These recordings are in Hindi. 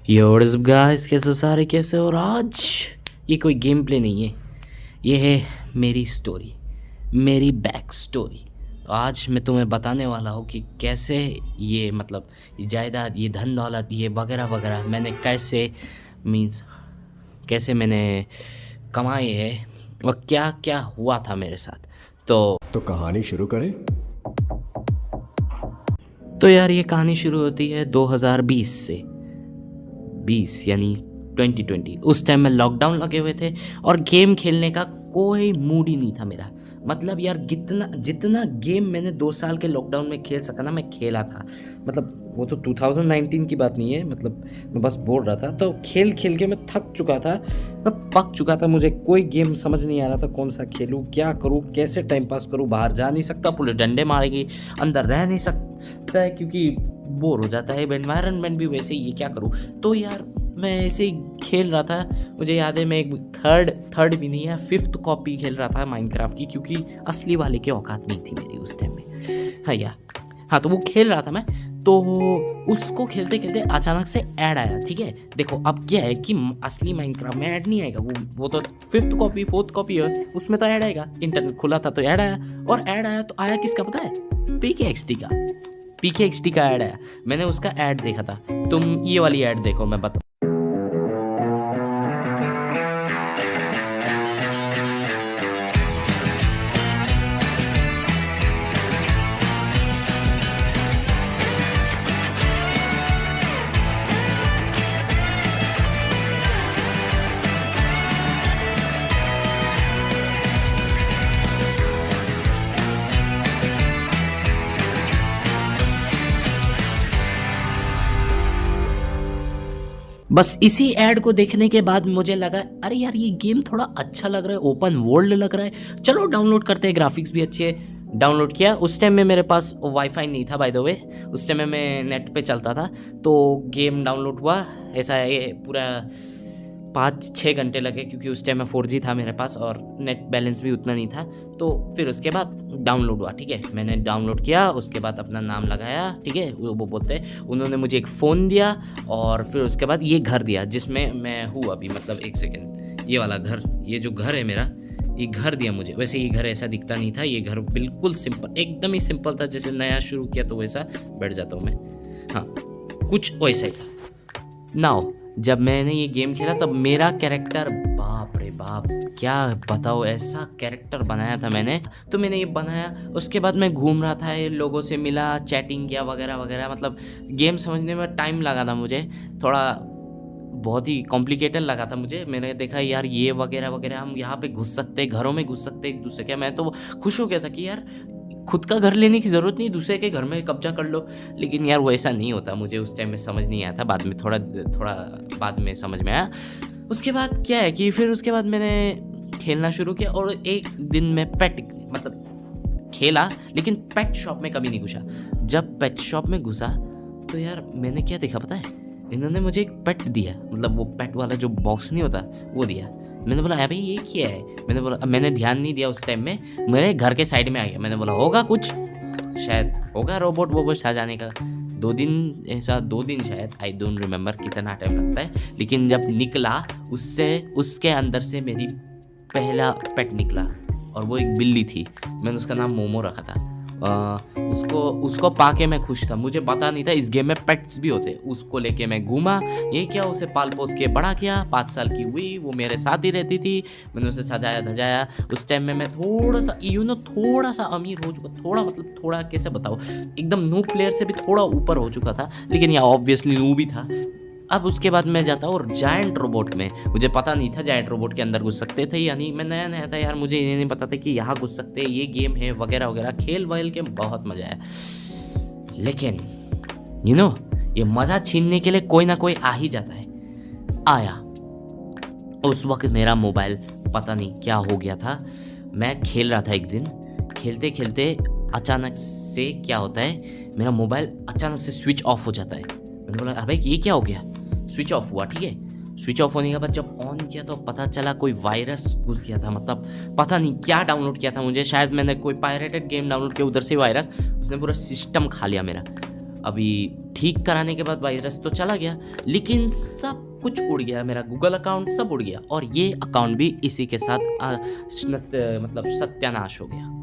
Yo what is up guys, कैसे हो सारे, कैसे हो? और आज ये कोई गेम प्ले नहीं है, ये है मेरी स्टोरी, मेरी बैक स्टोरी। तो आज मैं तुम्हें बताने वाला हूँ कि कैसे ये ये जायदाद, ये धन दौलत, ये वगैरह वगैरह मैंने कैसे मीन्स कैसे मैंने कमाए है और क्या क्या हुआ था मेरे साथ। तो कहानी शुरू करें। तो यार ये कहानी शुरू होती है 2020 से, 20 यानी 2020। उस टाइम में लॉकडाउन लगे हुए थे और गेम खेलने का कोई मूड ही नहीं था मेरा। मतलब यार जितना गेम मैंने 2 साल के लॉकडाउन में खेल सका ना, मैं खेला था। वो तो 2019 की बात नहीं है, मैं बस बोल रहा था। तो खेल खेल के मैं थक चुका था, मैं पक चुका था। मुझे कोई गेम समझ नहीं आ रहा था कौन सा खेलूँ, क्या करूँ, कैसे टाइम पास करूँ। बाहर जा नहीं सकता, पुलिस डंडे मारेगी, अंदर रह नहीं सकता है क्योंकि बोर हो जाता है। एनवायरनमेंट भी वैसे ही है, क्या करूँ। तो यार मैं ऐसे ही खेल रहा था। मुझे याद है मैं एक थर्ड भी नहीं है, 5th कॉपी खेल रहा था माइनक्राफ्ट की, क्योंकि असली वाले की औकात नहीं थी मेरी उस टाइम में। हाँ, तो वो खेल रहा था मैं। तो उसको खेलते खेलते अचानक से ऐड आया। ठीक है, देखो अब क्या है कि असली माइनक्राफ्ट में ऐड नहीं आएगा, वो तो 5th कॉपी 4th कॉपी है, उसमें तो ऐड आएगा। इंटरनेट खुला था तो ऐड आया, और ऐड आया तो आया किसका पता है? पीके का ऐड आया। मैंने उसका ऐड देखा था। तुम ये वाली ऐड देखो, मैं बता। बस इसी ऐड को देखने के बाद मुझे लगा, अरे यार ये गेम थोड़ा अच्छा लग रहा है, ओपन वर्ल्ड लग रहा है, चलो डाउनलोड करते हैं, ग्राफिक्स भी अच्छे है। डाउनलोड किया। उस टाइम में मेरे पास वाईफाई नहीं था, बाय द वे। उस टाइम में मैं नेट पे चलता था। तो गेम डाउनलोड हुआ। ऐसा है, पूरा 5-6 घंटे लगे, क्योंकि उस टाइम में 4G था मेरे पास और नेट बैलेंस भी उतना नहीं था। तो फिर उसके बाद डाउनलोड हुआ। ठीक है, मैंने डाउनलोड किया, उसके बाद अपना नाम लगाया। ठीक है, वो बोलते हैं, उन्होंने मुझे एक फ़ोन दिया और फिर उसके बाद ये घर दिया जिसमें मैं हूँ अभी। एक सेकेंड, ये वाला घर, ये जो घर है मेरा, ये घर दिया मुझे। वैसे ये घर ऐसा दिखता नहीं था, ये घर बिल्कुल सिंपल, एकदम ही सिंपल था। जैसे नया शुरू किया तो वैसा बैठ जाता हूँ मैं। हाँ, कुछ वैसा ही था। नाउ जब मैंने ये गेम खेला तब मेरा कैरेक्टर, बाप रे बाप, क्या बताओ, ऐसा कैरेक्टर बनाया था मैंने। तो मैंने ये बनाया, उसके बाद मैं घूम रहा था, ये लोगों से मिला, चैटिंग किया वगैरह वगैरह। गेम समझने में टाइम लगा था मुझे, थोड़ा बहुत ही कॉम्प्लिकेटेड लगा था मुझे। मैंने देखा यार ये वगैरह वगैरह, हम यहाँ पे घुस सकते, घरों में घुस सकते एक दूसरे के। मैं तो खुश हो गया था कि यार खुद का घर लेने की ज़रूरत नहीं, दूसरे के घर में कब्जा कर लो। लेकिन यार वो ऐसा नहीं होता, मुझे उस टाइम में समझ नहीं आया था। बाद में थोड़ा बाद में समझ में आया। उसके बाद क्या है कि फिर उसके बाद मैंने खेलना शुरू किया, और एक दिन मैं खेला, लेकिन पेट शॉप में कभी नहीं घुसा। जब पेट शॉप में घुसा तो यार मैंने क्या देखा पता है? इन्होंने मुझे एक पेट दिया, वो पेट वाला जो बॉक्स नहीं होता वो दिया। मैंने बोला अबे ये क्या है? मैंने ध्यान नहीं दिया उस टाइम में, मेरे घर के साइड में आ गया। मैंने बोला होगा कुछ, शायद होगा रोबोट वोबोट आ जाने का। 2 दिन शायद, आई डोंट रिमेम्बर कितना टाइम लगता है। लेकिन जब निकला, उसके अंदर से मेरी पहला पेट निकला, और वो एक बिल्ली थी। मैंने उसका नाम मोमो रखा था। उसको पाके मैं खुश था। मुझे पता नहीं था इस गेम में पेट्स भी होते। उसको लेके मैं घूमा, ये क्या, उसे पाल पोस के बड़ा किया। 5 साल की हुई, वो मेरे साथ ही रहती थी। मैंने उसे सजाया धजाया। उस टाइम में मैं थोड़ा सा अमीर हो चुका, थोड़ा कैसे बताओ, एकदम नूब प्लेयर से भी थोड़ा ऊपर हो चुका था, लेकिन यहाँ ऑब्वियसली नूब ही था। अब उसके बाद मैं जाता और जायंट रोबोट में, मुझे पता नहीं था जायंट रोबोट के अंदर घुस सकते थे या नहीं। मैं नया था यार, मुझे ये नहीं पता था कि यहाँ घुस सकते हैं, ये गेम है वगैरह वगैरह। खेल वैल के बहुत मज़ा आया, लेकिन ये मज़ा छीनने के लिए कोई ना कोई आ ही जाता है। आया उस वक्त मेरा मोबाइल पता नहीं क्या हो गया था। मैं खेल रहा था एक दिन, खेलते खेलते अचानक से क्या होता है, मेरा मोबाइल अचानक से स्विच ऑफ हो जाता है। मैंने बोला अबे ये क्या हो गया? स्विच ऑफ हुआ। ठीक है, स्विच ऑफ होने के बाद जब ऑन किया तो पता चला कोई वायरस घुस गया था। पता नहीं क्या डाउनलोड किया था मुझे, शायद मैंने कोई पायरेटेड गेम डाउनलोड किया, उधर से वायरस, उसने पूरा सिस्टम खा लिया मेरा। अभी ठीक कराने के बाद वायरस तो चला गया, लेकिन सब कुछ उड़ गया, मेरा गूगल अकाउंट सब उड़ गया, और ये अकाउंट भी इसी के साथ मतलब सत्यानाश हो गया।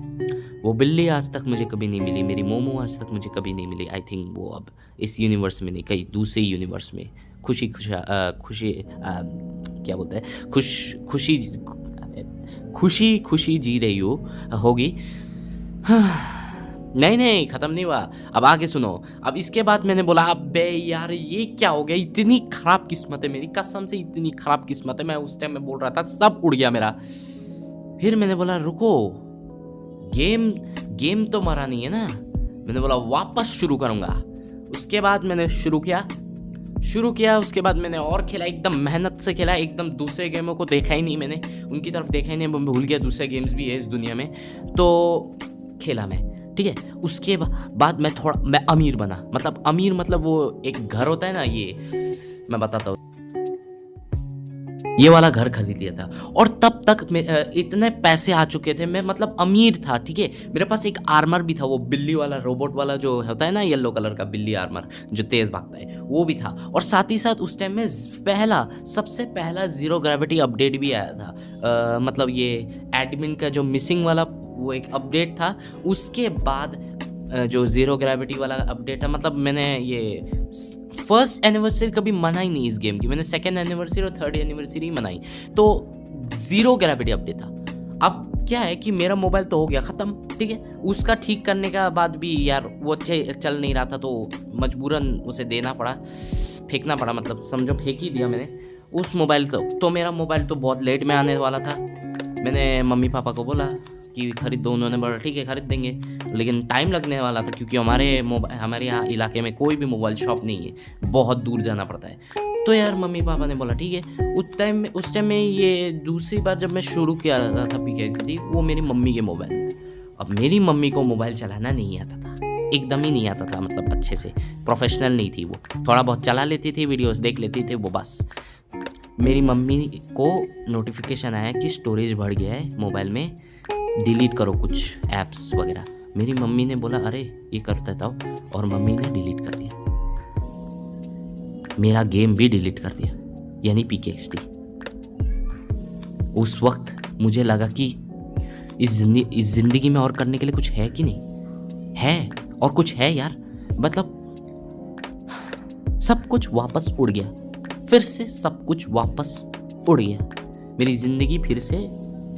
वो बिल्ली आज तक मुझे कभी नहीं मिली, मेरी मोमो आज तक मुझे कभी नहीं मिली। आई थिंक वो अब इस यूनिवर्स में नहीं, कहीं दूसरे यूनिवर्स में खुशी क्या बोलते हैं, खुशी जी रही होगी। नहीं ख़त्म नहीं हुआ, अब आगे सुनो। अब इसके बाद मैंने बोला अबे यार ये क्या हो गया, इतनी ख़राब किस्मत है मेरी, कसम से इतनी ख़राब किस्मत है। मैं उस टाइम में बोल रहा था सब उड़ गया मेरा। फिर मैंने बोला रुको, गेम तो मरा नहीं है ना। मैंने बोला वापस शुरू करूँगा। उसके बाद मैंने शुरू किया। उसके बाद मैंने और खेला, एकदम मेहनत से खेला, एकदम दूसरे गेमों को देखा ही नहीं मैंने, उनकी तरफ देखा ही नहीं, मैं भूल गया दूसरे गेम्स भी है इस दुनिया में। तो खेला मैं, ठीक है। उसके बाद मैं अमीर बना, मतलब वो एक घर होता है ना, ये मैं बताता हूँ, ये वाला घर खरीद लिया था। और तब तक इतने पैसे आ चुके थे, मैं मतलब अमीर था, ठीक है। मेरे पास एक आर्मर भी था, वो बिल्ली वाला रोबोट वाला जो होता है ना, येलो कलर का बिल्ली आर्मर जो तेज भागता है, वो भी था। और साथ ही साथ उस टाइम में सबसे पहला जीरो ग्रेविटी अपडेट भी आया था। मतलब ये एडमिन का जो मिसिंग वाला वो एक अपडेट था। उसके बाद जो जीरो ग्रेविटी वाला अपडेट है, मतलब मैंने ये फर्स्ट एनिवर्सरी कभी मनाई नहीं इस गेम की, मैंने सेकेंड एनिवर्सरी और थर्ड एनिवर्सरी मनाई। तो जीरो ग्रेविटी अपडेट था। अब क्या है कि मेरा मोबाइल तो हो गया ख़त्म, ठीक है। उसका ठीक करने का बाद भी यार वो चल नहीं रहा था, तो मजबूरन उसे देना पड़ा, फेंकना पड़ा, मतलब समझो फेंक ही दिया मैंने उस मोबाइल को। तो मेरा मोबाइल तो बहुत लेट में आने वाला था। मैंने मम्मी पापा को बोला कि खरीद दो, उन्होंने बोला ठीक है खरीद देंगे, लेकिन टाइम लगने वाला था क्योंकि हमारे यहाँ इलाके में कोई भी मोबाइल शॉप नहीं है, बहुत दूर जाना पड़ता है। तो यार मम्मी पापा ने बोला ठीक है। उस टाइम में ये दूसरी बार जब मैं शुरू किया था PKXD, वो मेरी मम्मी के मोबाइल में। अब मेरी मम्मी को मोबाइल चलाना नहीं आता था, एकदम ही नहीं आता था, मतलब अच्छे से, प्रोफेशनल नहीं थी वो, थोड़ा बहुत चला लेती थी, वीडियोस देख लेती थी वो बस। मेरी मम्मी को नोटिफिकेशन आया कि स्टोरेज बढ़ गया है मोबाइल में, डिलीट करो कुछ ऐप्स वगैरह। मेरी मम्मी ने बोला अरे ये कर देता हूँ, और मम्मी ने डिलीट कर दिया, मेरा गेम भी डिलीट कर दिया, यानी PKXD। उस वक्त मुझे लगा कि इस जिंदगी में और करने के लिए कुछ है कि नहीं है, और कुछ है यार, मतलब सब कुछ वापस उड़ गया, फिर से सब कुछ वापस उड़ गया, मेरी ज़िंदगी फिर से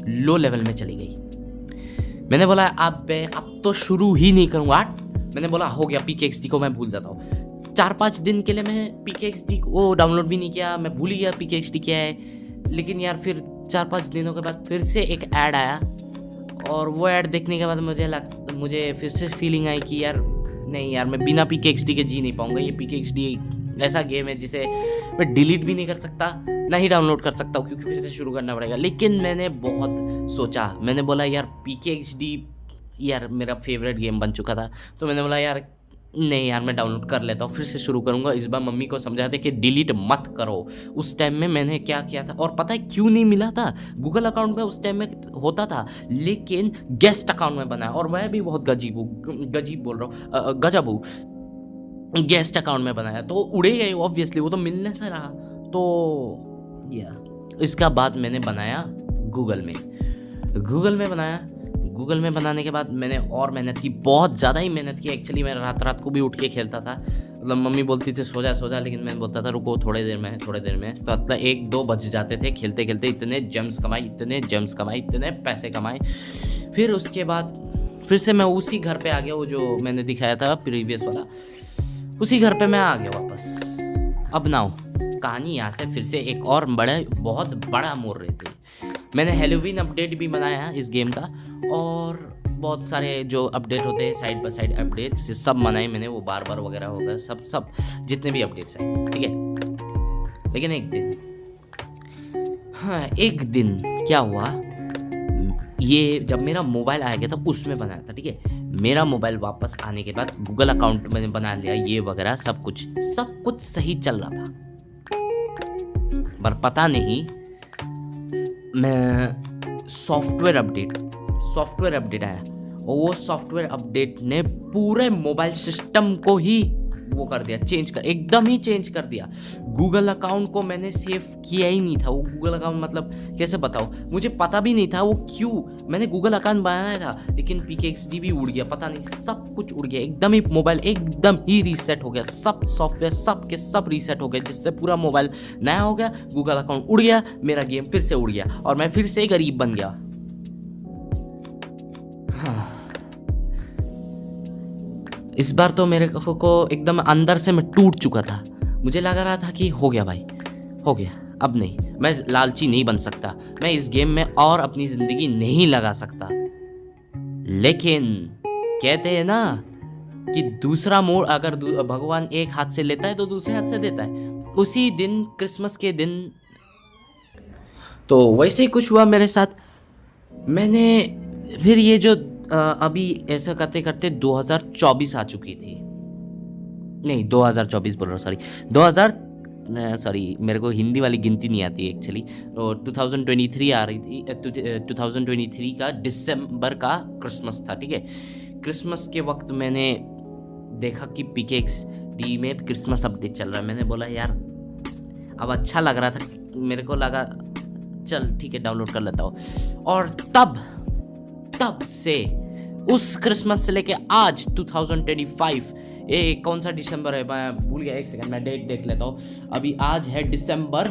लो लेवल में चली गई। मैंने बोला अब तो शुरू ही नहीं करूँगा। मैंने बोला हो गया, PKXD को मैं भूल जाता हूँ। 4-5 दिन के लिए मैं PKXD को डाउनलोड भी नहीं किया, मैं भूल गया PKXD क्या है। लेकिन यार फिर 4-5 दिनों के बाद फिर से एक ऐड आया, और वो ऐड देखने के बाद मुझे फिर से फीलिंग आई कि यार नहीं यार, मैं बिना PKXD के जी नहीं पाऊँगा। ये PKXD ऐसा गेम है जिसे मैं डिलीट भी नहीं कर सकता, ना ही डाउनलोड कर सकता हूँ, क्योंकि फिर से शुरू करना पड़ेगा। लेकिन मैंने बहुत सोचा, मैंने बोला यार PKXD यार मेरा फेवरेट गेम बन चुका था, तो मैंने बोला यार नहीं यार मैं डाउनलोड कर लेता हूँ, फिर से शुरू करूँगा। इस बार मम्मी को समझाते कि डिलीट मत करो। उस टाइम में मैंने क्या किया था, और पता है क्यों नहीं मिला था? गूगल अकाउंट में उस टाइम में होता था, लेकिन गेस्ट अकाउंट में बनाया, और मैं भी बहुत गजीब बोल रहा हूँ, गजब हूँ, गेस्ट अकाउंट में बनाया, तो उड़े गए ऑब्वियसली, वो तो मिलने से रहा। तो या इसका बाद मैंने बनाया गूगल में बनाने के बाद मैंने और मेहनत की, बहुत ज़्यादा ही मेहनत की। एक्चुअली मैं रात को भी उठ के खेलता था, मतलब मम्मी बोलती थी सो जा, लेकिन मैं बोलता था रुको थोड़ी देर में। तो मतलब 1-2 बज जाते थे खेलते खेलते। इतने जेम्स कमाए, इतने पैसे कमाए। फिर उसके बाद फिर से मैं उसी घर पे आ गया, वो जो मैंने दिखाया था प्रीवियस वाला, उसी घर पे मैं आ गया वापस। अब नाउ कहानी यहाँ से फिर से एक और बहुत बड़ा मोड़ रही थी। मैंने हैलोवीन अपडेट भी बनाया इस गेम का, और बहुत सारे जो अपडेट होते हैं साइड बाय साइड अपडेट्स सब बनाए मैंने, वो बार वगैरह होगा, सब जितने भी अपडेट्स हैं, ठीक है। लेकिन एक दिन क्या हुआ, ये जब मेरा मोबाइल आ गया था उसमें बनाया था, ठीक है। मेरा मोबाइल वापस आने के बाद गूगल अकाउंट मैंने बना लिया, ये वगैरह सब कुछ सही चल रहा था। पर पता नहीं, मैं सॉफ्टवेयर अपडेट आया, और वो सॉफ्टवेयर अपडेट ने पूरे मोबाइल सिस्टम को ही वो कर दिया, एकदम ही चेंज कर दिया। गूगल अकाउंट को मैंने सेव किया ही नहीं था। वो गूगल अकाउंट मतलब कैसे बताओ, मुझे पता भी नहीं था वो क्यों मैंने गूगल अकाउंट बनाया था, लेकिन PKXD भी उड़ गया, पता नहीं सब कुछ उड़ गया, एकदम ही मोबाइल एकदम ही रीसेट हो गया, सब सॉफ्टवेयर सब के सब रीसेट हो गए, जिससे पूरा मोबाइल नया हो गया, गूगल अकाउंट उड़ गया, मेरा गेम फिर से उड़ गया और मैं फिर से गरीब बन गया। हाँ। इस बार तो मेरे को एकदम अंदर से मैं टूट चुका था। मुझे लग रहा था कि हो गया भाई, हो गया, अब नहीं, मैं लालची नहीं बन सकता, मैं इस गेम में और अपनी ज़िंदगी नहीं लगा सकता। लेकिन कहते हैं ना कि दूसरा मोड़ अगर भगवान एक हाथ से लेता है तो दूसरे हाथ से देता है। उसी दिन क्रिसमस के दिन तो वैसे ही कुछ हुआ मेरे साथ। मैंने फिर ये जो अभी ऐसा करते करते 2024 आ चुकी थी, नहीं 2024 बोल रहा हूँ, सॉरी मेरे को हिंदी वाली गिनती नहीं आती एक्चुअली। और 2023 आ रही थी, 2023 का दिसंबर का क्रिसमस था, ठीक है। क्रिसमस के वक्त मैंने देखा कि PKXD में क्रिसमस अपडेट चल रहा है। मैंने बोला यार अब अच्छा लग रहा था, मेरे को लगा चल ठीक है डाउनलोड कर लेता हूँ। और तब से उस क्रिसमस से लेके आज 2025, कौन सा दिसंबर है मैं भूल गया, एक सेकंड मैं डेट देख लेता हूँ। अभी आज है दिसंबर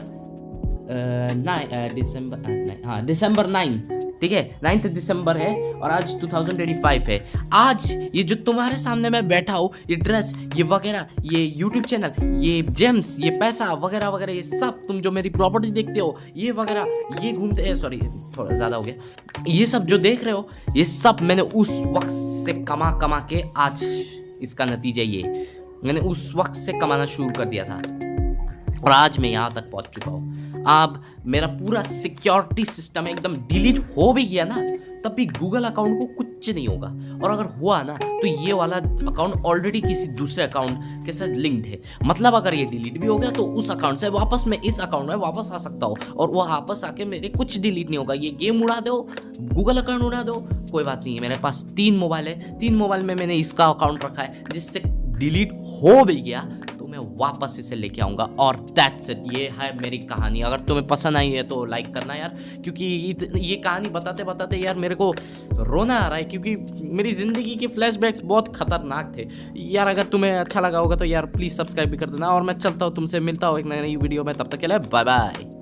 9, ठीक है, 9 दिसंबर है और आज 2025 है। आज ये जो तुम्हारे सामने मैं बैठा हूँ, ये ड्रेस, ये वगैरह, ये यूट्यूब चैनल, ये जेम्स, ये पैसा वगैरह वगैरह, ये सब तुम जो मेरी प्रॉपर्टी देखते हो, ये वगैरह, ये घूमते, सॉरी थोड़ा ज़्यादा हो गया, ये सब जो देख रहे हो, ये सब मैंने उस वक्त से कमा के आज इसका नतीजा ये, मैंने उस वक्त से कमाना शुरू कर दिया था और आज मैं यहाँ तक पहुँच चुका हूँ। अब मेरा पूरा सिक्योरिटी सिस्टम एकदम डिलीट हो भी गया ना, तब भी गूगल अकाउंट को कुछ नहीं होगा। और अगर हुआ ना तो ये वाला अकाउंट ऑलरेडी किसी दूसरे अकाउंट के साथ लिंक्ड है। मतलब अगर ये डिलीट भी हो गया तो उस अकाउंट से वापस मैं इस अकाउंट में वापस आ सकता हूँ और वो वापस आके मेरे कुछ डिलीट नहीं होगा। ये गेम उड़ा दो, गूगल अकाउंट उड़ा दो, कोई बात नहीं है। मेरे पास 3 मोबाइल है, 3 मोबाइल में मैंने इसका अकाउंट रखा है, जिससे डिलीट हो भी गया तो मैं वापस इसे लेके आऊँगा। और दैट्स इट, ये है मेरी कहानी। अगर तुम्हें पसंद आई है तो लाइक करना यार, क्योंकि ये कहानी बताते बताते यार मेरे को रोना आ रहा है, क्योंकि मेरी ज़िंदगी के फ्लैशबैक्स बहुत खतरनाक थे यार। अगर तुम्हें अच्छा लगा होगा तो यार प्लीज़ सब्सक्राइब भी कर देना और मैं चलता हूँ, तुमसे मिलता हूँ एक नई वीडियो में। तब तक के लिए बाय बाय।